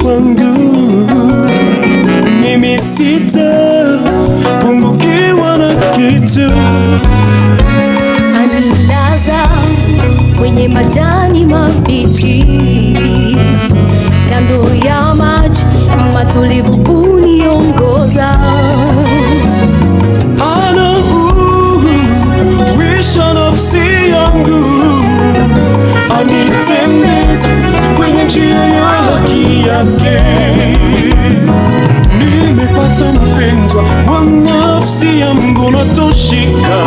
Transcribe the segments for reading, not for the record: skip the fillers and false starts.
kwangu, mimi sitapungukiwa na kitu. Anilaza kwenye majani mabichi, kando ya maji matulivu kuniongoza. Anauisha nafsi yangu, anitembeza kwenye njia ya haki yake. Nimepata mpendwa wa nafsi yangu, natoshika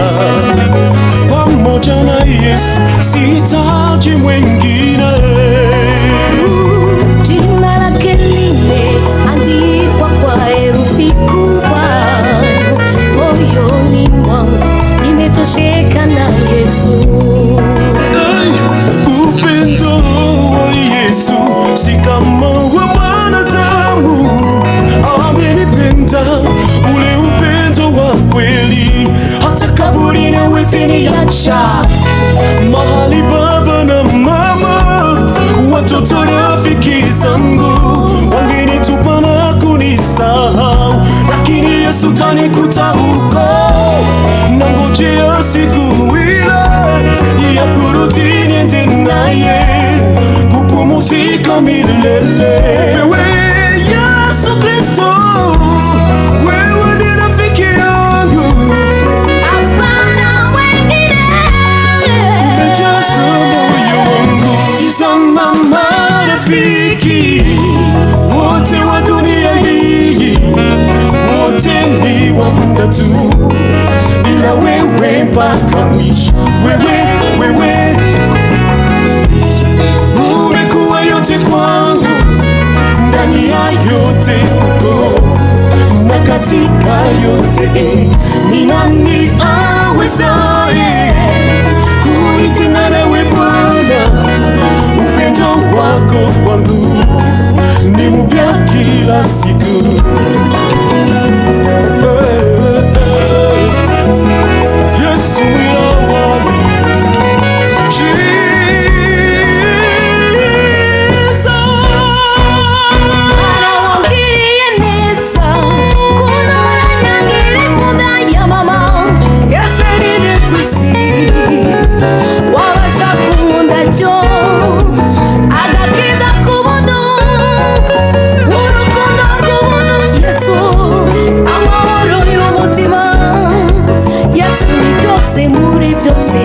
pamoja na Yesu, sihitaji mwingine. Jina lake limeandikwa kwa herufi kubwa moyoni mwangu, nimetosheka na Yesu. Upendo wa Yesu si kama wa wanadamu, amenipenda ule upendo wa kweli, hata kaburini hawezi niacha. Mahali baba na mama, watoto rafiki zangu wangenitupa na kunisahau, lakini Yesu tanikuta huko. Nangojea siku ile ya kurudi niende naye kupumzika milele. Wewe Yesu Kristo, wewe ni rafiki yangu, hapana mwingine. umejaza moyo wangu. Tazama marafiki wote wa dunia hii, wote ni wa muda tu, ila wewe mpaka mwisho. Wewe umekuwa yote kwangu, ndani ya yote uko, na katika yote ni nani awezaye kunitenga nawe Bwana? Upendo wako kwangu ni mpya kila siku. Yesu milawami, Jesus. Arawangiriye neza kunora nyangire munda ya mama, yaserire kwisi wabasha kumunda cyo agakiza kubuntu, urukundo rw'ubuntu Yesu, amahoro y'umutima Yesu, byose muri byose.